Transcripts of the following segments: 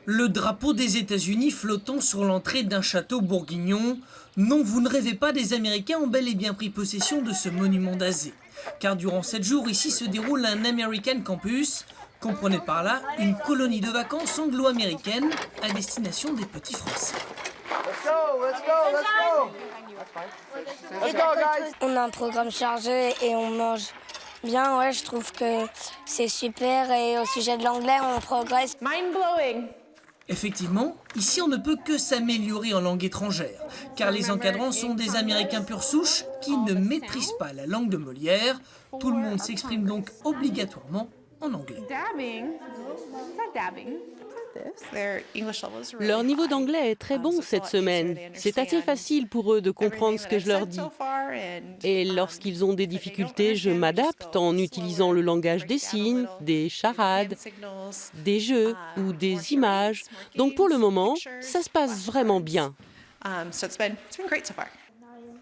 Le drapeau des États-Unis flottant sur l'entrée d'un château bourguignon. Non, vous ne rêvez pas, des Américains ont bel et bien pris possession de ce monument d'Azé. Car durant 7 jours, ici se déroule un American Campus. Comprenez par là une colonie de vacances anglo-américaine à destination des petits Français. On a un programme chargé et on mange bien. Ouais, je trouve que c'est super. Et au sujet de l'anglais, on progresse. Mind-blowing. Effectivement, ici on ne peut que s'améliorer en langue étrangère, car les encadrants sont des Américains pure souche qui ne maîtrisent pas la langue de Molière. Tout le monde s'exprime donc obligatoirement en anglais. Leur niveau d'anglais est très bon cette semaine. C'est assez facile pour eux de comprendre ce que je leur dis. Et lorsqu'ils ont des difficultés, je m'adapte en utilisant le langage des signes, des charades, des jeux ou des images. Donc pour le moment, ça se passe vraiment bien.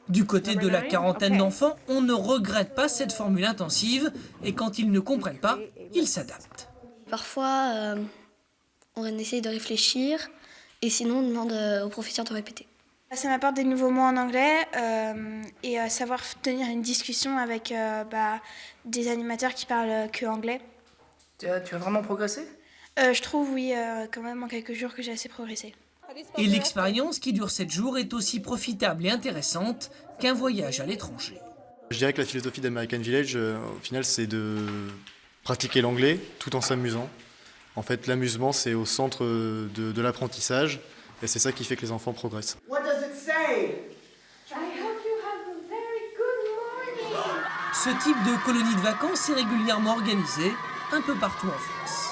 Du côté de la quarantaine d'enfants, on ne regrette pas cette formule intensive et quand ils ne comprennent pas, ils s'adaptent. Parfois, on essaye de réfléchir et sinon, on demande au professeur de répéter. Ça m'apporte des nouveaux mots en anglais et savoir tenir une discussion avec des animateurs qui parlent que anglais. Tu as vraiment progressé ? Je trouve, oui, quand même en quelques jours que j'ai assez progressé. Et l'expérience qui dure 7 jours est aussi profitable et intéressante qu'un voyage à l'étranger. Je dirais que la philosophie d'American Village, au final, c'est de pratiquer l'anglais tout en s'amusant. En fait, l'amusement, c'est au centre de l'apprentissage et c'est ça qui fait que les enfants progressent. Ce type de colonie de vacances est régulièrement organisé un peu partout en France.